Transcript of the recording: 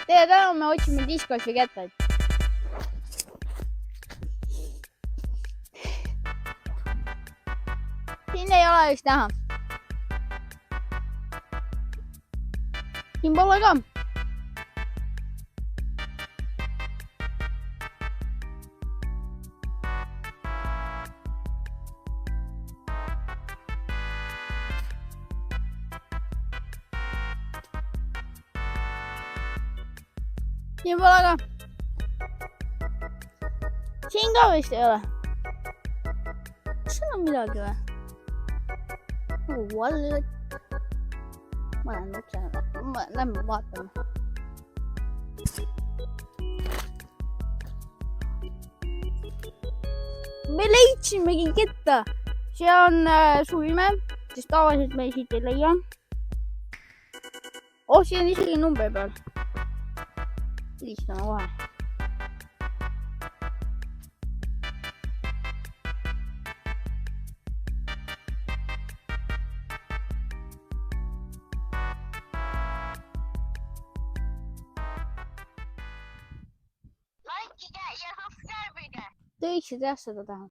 täna me otsime diskossi kätte. Siin ei ole vist näha. Siin pole ka. Siin pole ka. Siin ka vist ei ole. Kas siin on midagi või? Wallet. Ma lähen uksele. Lähme vaatame. Me leidsimegi ketta. See on sulme, sest tavaliselt me siit ei leia. Siin on isegi number peal. Helistame kohe. Te võiksite jah seda teha.